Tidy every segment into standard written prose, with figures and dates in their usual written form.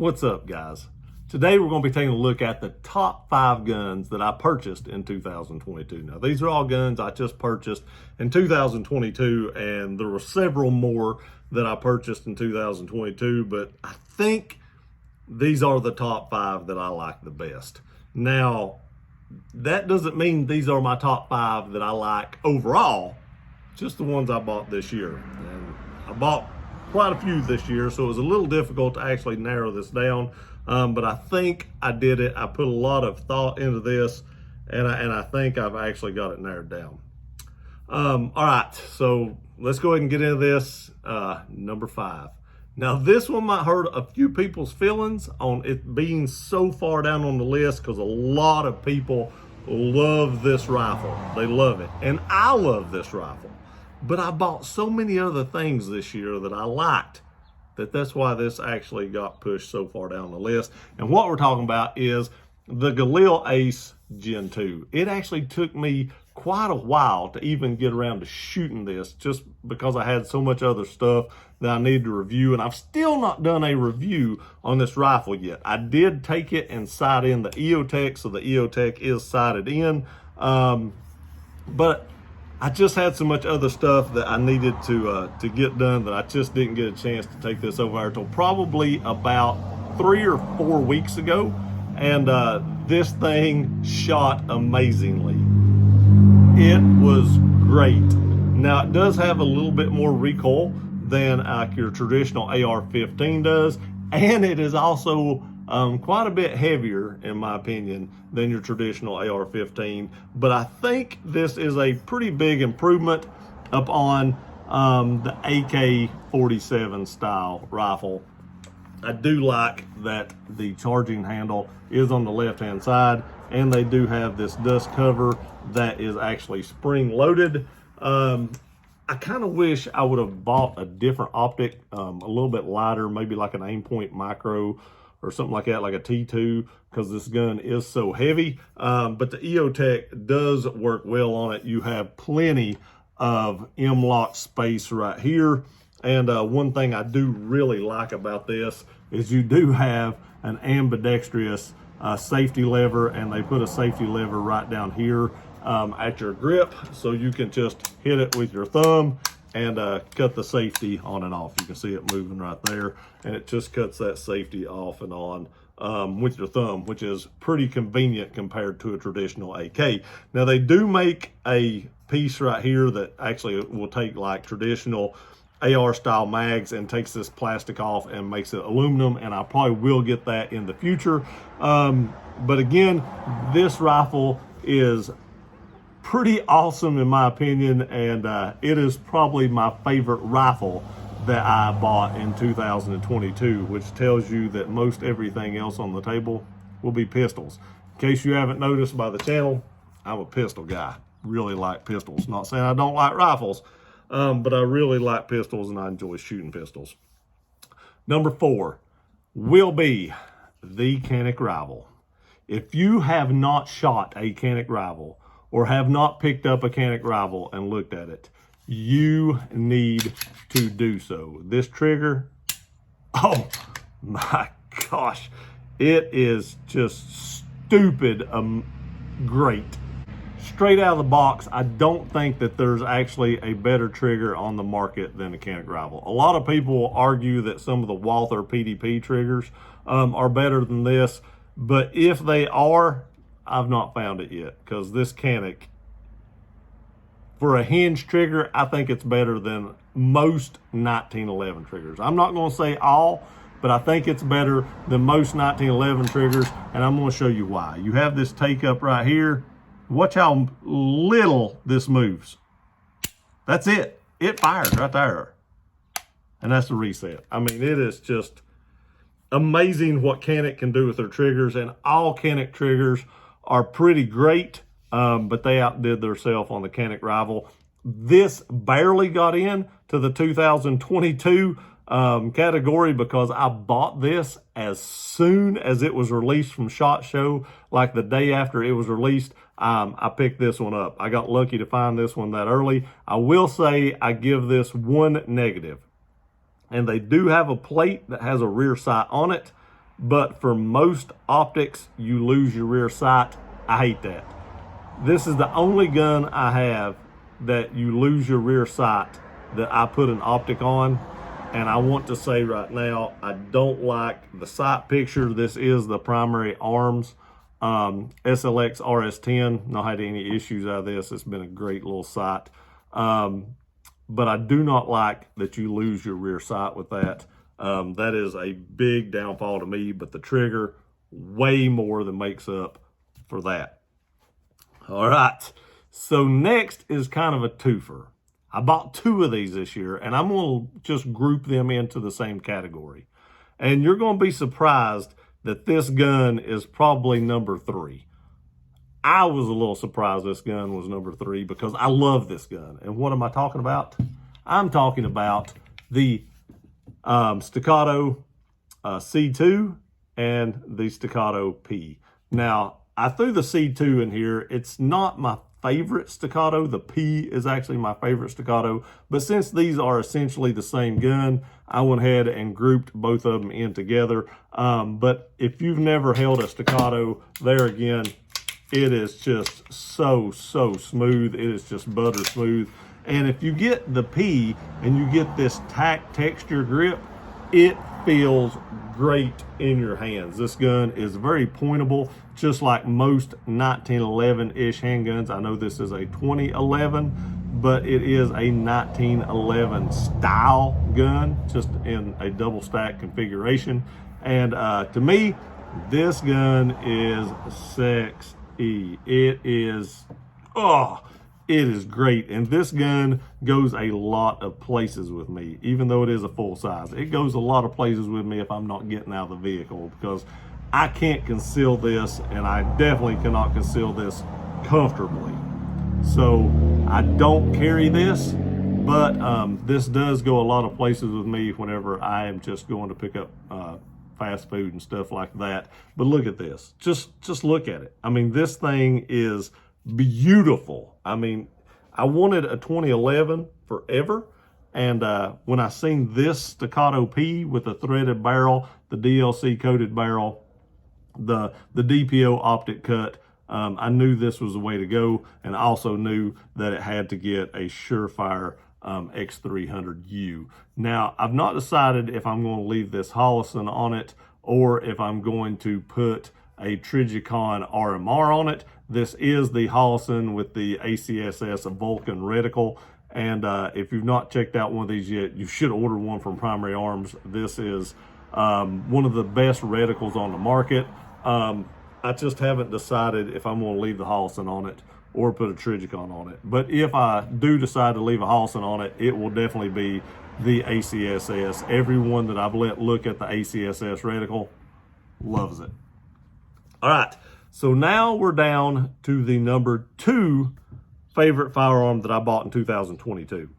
What's up, guys? Today we're going to be taking a look at the top 5 guns that I purchased in 2022. Now, these are all guns I just purchased in 2022, and there were several more that I purchased in 2022, but I think these are the top 5 that I like the best. Now, that doesn't mean these are my top 5 that I like overall, just the ones I bought this year. And I bought quite a few this year, so it was a little difficult to actually narrow this down, but I think I did it. I put a lot of thought into this, and I think I've actually got it narrowed down. All right, so let's go ahead and get into this. Number 5. Now, this one might hurt a few people's feelings on it being so far down on the list, because a lot of people love this rifle. They love it, and I love this rifle. But I bought so many other things this year that I liked that's why this actually got pushed so far down the list. And what we're talking about is the Galil Ace Gen 2. It actually took me quite a while to even get around to shooting this, just because I had so much other stuff that I needed to review, and I've still not done a review on this rifle yet. I did take it and sight in the EOTech, so the EOTech is sighted in, but I just had so much other stuff that I needed to get done that I just didn't get a chance to take this over until probably about 3 or 4 weeks ago. And this thing shot amazingly. It was great. Now, it does have a little bit more recoil than your traditional AR-15 does, and it is also quite a bit heavier, in my opinion, than your traditional AR-15. But I think this is a pretty big improvement upon the AK-47 style rifle. I do like that the charging handle is on the left-hand side, and they do have this dust cover that is actually spring-loaded. I kind of wish I would have bought a different optic, a little bit lighter, maybe like an Aimpoint Micro or something like that, like a T2, because this gun is so heavy. But the EOTech does work well on it. You have plenty of M-LOK space right here. And one thing I do really like about this is you do have an ambidextrous safety lever, and they put a safety lever right down here at your grip, so you can just hit it with your thumb and cut the safety on and off. You can see it moving right there, and it just cuts that safety off and on with your thumb, which is pretty convenient compared to a traditional AK. Now, they do make a piece right here that actually will take like traditional AR style mags and takes this plastic off and makes it aluminum, and I probably will get that in the future. But again, this rifle is pretty awesome in my opinion, and it is probably my favorite rifle that I bought in 2022, which tells you that most everything else on the table will be pistols. In case you haven't noticed by the channel, I'm a pistol guy. Really like pistols. Not saying I don't like rifles, but I really like pistols, and I enjoy shooting pistols. Number 4 will be the Canik Rival. If you have not shot a Canik Rival, or have not picked up a Canik Rival and looked at it, you need to do so. This trigger, oh my gosh, it is just stupid great. Straight out of the box, I don't think that there's actually a better trigger on the market than the Canik Rival. A lot of people will argue that some of the Walther PDP triggers are better than this, but if they are, I've not found it yet, because this Canik, for a hinge trigger, I think it's better than most 1911 triggers. I'm not going to say all, but I think it's better than most 1911 triggers, and I'm going to show you why. You have this take up right here. Watch how little this moves. That's it. It fired right there. And that's the reset. I mean, it is just amazing what Canik can do with their triggers, and all Canik triggers are pretty great, but they outdid themselves on the Canik Rival. This barely got in to the 2022 category because I bought this as soon as it was released from SHOT Show. Like the day after it was released, I picked this one up. I got lucky to find this one that early. I will say I give this one negative, and they do have a plate that has a rear sight on it, but for most optics, you lose your rear sight. I hate that. This is the only gun I have that you lose your rear sight that I put an optic on. And I want to say right now, I don't like the sight picture. This is the primary arms SLX RS10. Not had any issues out of this. It's been a great little sight. But I do not like that you lose your rear sight with that. That is a big downfall to me, but the trigger way more than makes up for that. All right, so next is kind of a twofer. I bought 2 of these this year, and I'm going to just group them into the same category. And you're going to be surprised that this gun is probably number 3. I was a little surprised this gun was number 3 because I love this gun. And what am I talking about? I'm talking about the Staccato C2 and the Staccato P. Now, I threw the C2 in here. It's not my favorite Staccato. The P is actually my favorite Staccato. But since these are essentially the same gun, I went ahead and grouped both of them in together. But if you've never held a Staccato, there again, it is just so smooth. It is just butter smooth. And if you get the P and you get this tack texture grip, it feels great in your hands. This gun is very pointable, just like most 1911-ish handguns. I know this is a 2011, but it is a 1911 style gun, just in a double stack configuration. And to me, this gun is sexy. It is, it is great. And this gun goes a lot of places with me, even though it is a full size. It goes a lot of places with me if I'm not getting out of the vehicle, because I can't conceal this, and I definitely cannot conceal this comfortably. So I don't carry this, but this does go a lot of places with me whenever I am just going to pick up fast food and stuff like that. But look at this. Just look at it. I mean, this thing is beautiful. I mean, I wanted a 2011 forever, and when I seen this Staccato P with the threaded barrel, the DLC coated barrel, the DPO optic cut, I knew this was the way to go, and I also knew that it had to get a Surefire X300U. Now, I've not decided if I'm going to leave this Holosun on it or if I'm going to put a Trijicon RMR on it. This is the Holosun with the ACSS Vulcan reticle. And if you've not checked out one of these yet, you should order one from Primary Arms. This is one of the best reticles on the market. I just haven't decided if I'm going to leave the Holosun on it or put a Trijicon on it. But if I do decide to leave a Holosun on it, it will definitely be the ACSS. Everyone that I've let look at the ACSS reticle loves it. All right, so now we're down to the number 2 favorite firearm that I bought in 2022.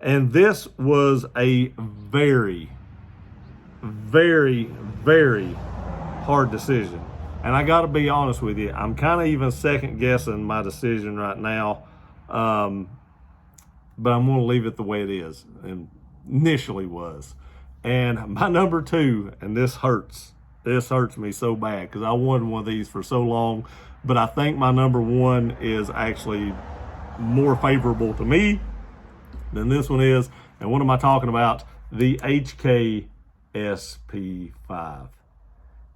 And this was a very hard decision. And I gotta be honest with you, I'm kind of even second guessing my decision right now. But I'm gonna leave it the way it is and initially was. And my number 2, and this hurts me so bad because I wanted one of these for so long, but I think my number 1 is actually more favorable to me than this one is. And what am I talking about? The HK SP5.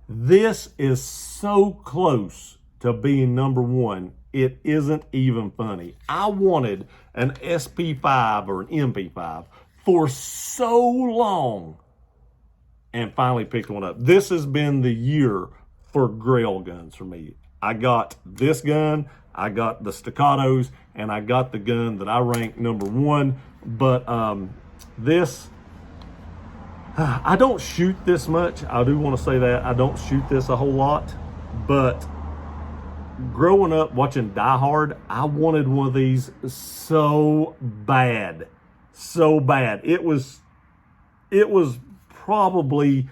This is so close to being number 1. It isn't even funny. I wanted an SP5 or an MP5 for so long and finally picked one up. This has been the year for grail guns for me. I got this gun, I got the Staccatos, and I got the gun that I ranked number 1. But this, I don't shoot this much. I do want to say that. I don't shoot this a whole lot. But growing up watching Die Hard, I wanted one of these so bad. So bad. It was probably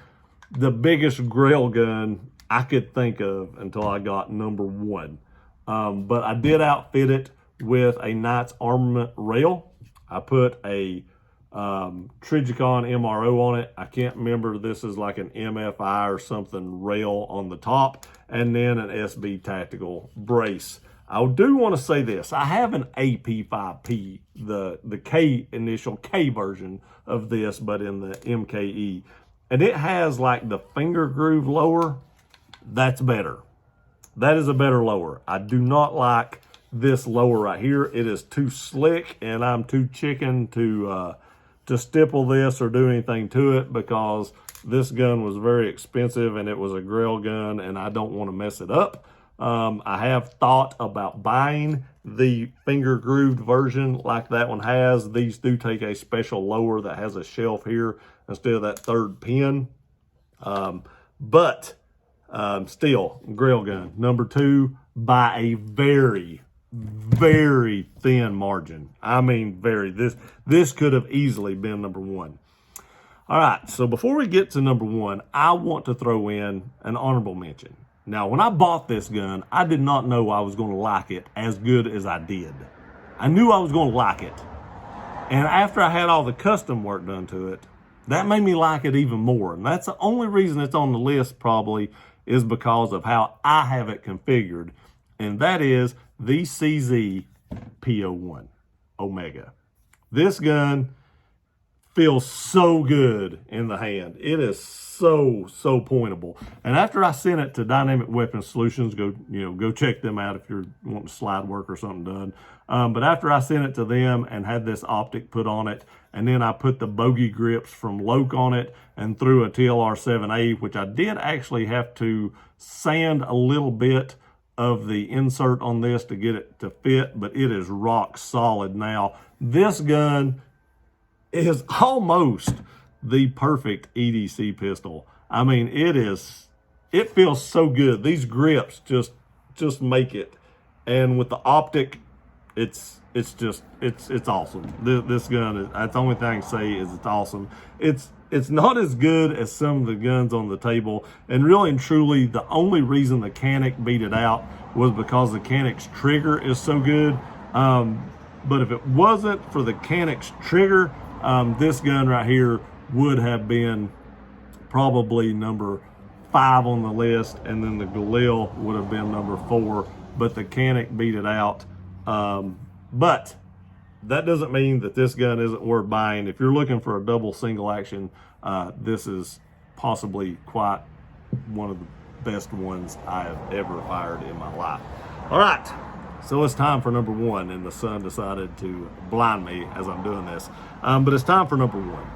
the biggest grail gun I could think of until I got number 1. But I did outfit it with a Knight's Armament rail. I put a Trigicon MRO on it. I can't remember. This is like an MFI or something rail on the top, and then an SB Tactical brace. I do want to say this. I have an AP5P, the K initial K version of this, but in the MKE. And it has like the finger groove lower. That's better. That is a better lower. I do not like this lower right here. It is too slick, and I'm too chicken to stipple this or do anything to it, because this gun was very expensive and it was a Grail gun, and I don't want to mess it up. I have thought about buying the finger grooved version like that one has. These do take a special lower that has a shelf here instead of that third pin. But still, Grail gun. Number 2 by a very, very thin margin. I mean, very. This could have easily been number 1. All right, so before we get to number 1, I want to throw in an honorable mention. Now, when I bought this gun, I did not know I was going to like it as good as I did. I knew I was going to like it. And after I had all the custom work done to it, that made me like it even more. And that's the only reason it's on the list, probably, is because of how I have it configured. And that is the CZ P01 Omega. This gun feels so good in the hand. It is so pointable. And after I sent it to Dynamic Weapon Solutions, go check them out if you're wanting slide work or something done. But after I sent it to them and had this optic put on it, and then I put the bogey grips from Loke on it and threw a TLR7A, which I did actually have to sand a little bit of the insert on this to get it to fit, but it is rock solid now. This gun is almost the perfect EDC pistol. I mean, it feels so good. These grips just make it. And with the optic, it's awesome. This gun that's the only thing I can say is it's awesome. It's not as good as some of the guns on the table, and really and truly, the only reason the Canik beat it out was because the Canik's trigger is so good. But if it wasn't for the Canik's trigger, this gun right here would have been probably number 5 on the list, and then the Galil would have been number 4, but the Canik beat it out. But that doesn't mean that this gun isn't worth buying. If you're looking for a double single action, this is possibly quite one of the best ones I have ever fired in my life. All right, so it's time for number 1, and the sun decided to blind me as I'm doing this. But it's time for number 1.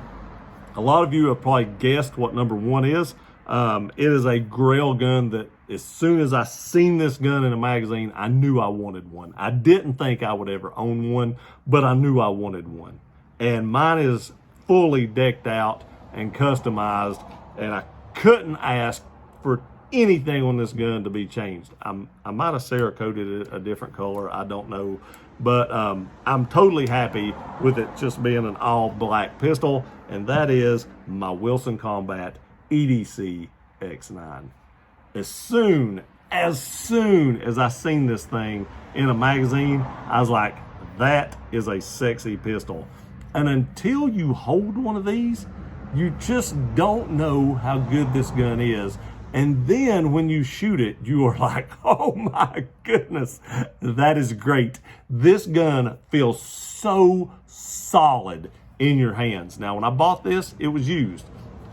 A lot of you have probably guessed what number 1 is. It is a Grail gun that as soon as I seen this gun in a magazine, I knew I wanted one. I didn't think I would ever own one, but I knew I wanted one. And mine is fully decked out and customized, and I couldn't ask for anything on this gun to be changed. I might have Cerakoted it a different color, I don't know. But I'm totally happy with it just being an all black pistol, and that is my Wilson Combat EDC X9. As soon as I seen this thing in a magazine, I was like, that is a sexy pistol. And until you hold one of these, you just don't know how good this gun is. And then when you shoot it, you are like, oh my goodness, that is great. This gun feels so solid in your hands. Now, when I bought this, it was used.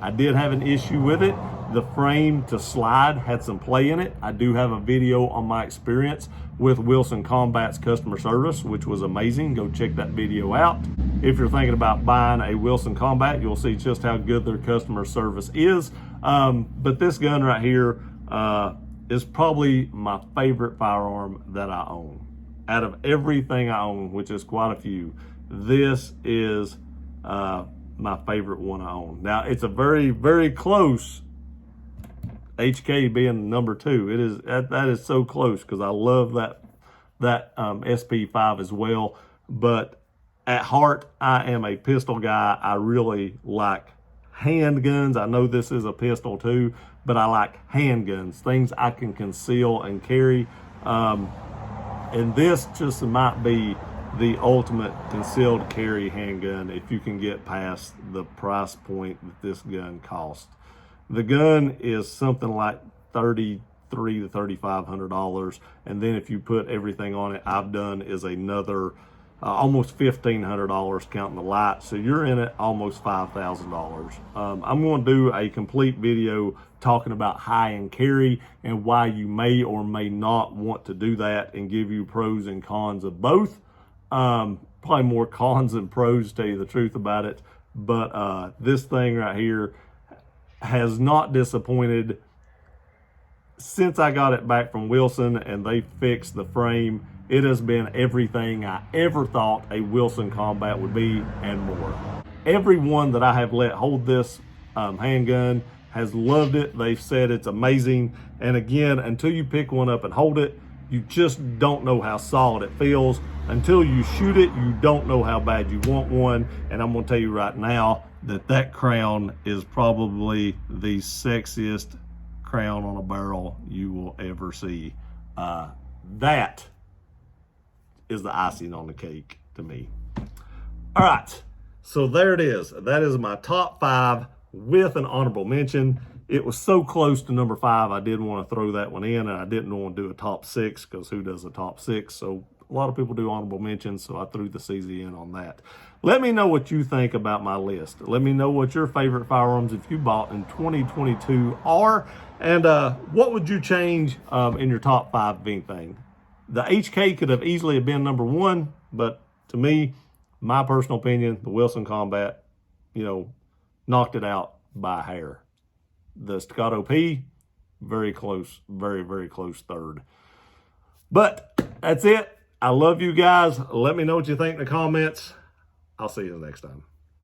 I did have an issue with it. The frame to slide had some play in it. I do have a video on my experience with Wilson Combat's customer service, which was amazing. Go check that video out. If you're thinking about buying a Wilson Combat, you'll see just how good their customer service is. But this gun right here is probably my favorite firearm that I own. Out of everything I own, which is quite a few, this is my favorite one I own. Now, it's a very, very close, HK being number 2. It is that is so close because I love that SP5 as well. But at heart, I am a pistol guy. I really like handguns. I know this is a pistol too, but I like handguns, things I can conceal and carry. And this just might be the ultimate concealed carry handgun if you can get past the price point that this gun costs. The gun is something like $3,300 to $3,500, and then if you put everything on it, I've done is another almost $1,500 counting the light, so you're in it almost $5,000. I'm going to do a complete video talking about high end carry and why you may or may not want to do that, and give you pros and cons of both. Probably more cons than pros, to tell you the truth about it, but this thing right here has not disappointed since I got it back from Wilson and they fixed the frame. It has been everything I ever thought a Wilson Combat would be and more. Everyone that I have let hold this handgun has loved it. They've said it's amazing. And again, until you pick one up and hold it, you just don't know how solid it feels. Until you shoot it, you don't know how bad you want one. And I'm gonna tell you right now that that crown is probably the sexiest crown on a barrel you will ever see. That is the icing on the cake to me. All right, so there it is. That is my top 5 with an honorable mention. It was so close to number 5, I did want to throw that one in, and I didn't want to do a top 6 because who does a top 6? So a lot of people do honorable mentions, so I threw the CZ in on that. Let me know what you think about my list. Let me know what your favorite firearms, if you bought in 2022, are, and what would you change in your top 5 of anything. The HK could have easily been number 1, but to me, my personal opinion, the Wilson Combat, knocked it out by a hair. The Staccato P, very close, very, very close third. But that's it. I love you guys. Let me know what you think in the comments. I'll see you the next time.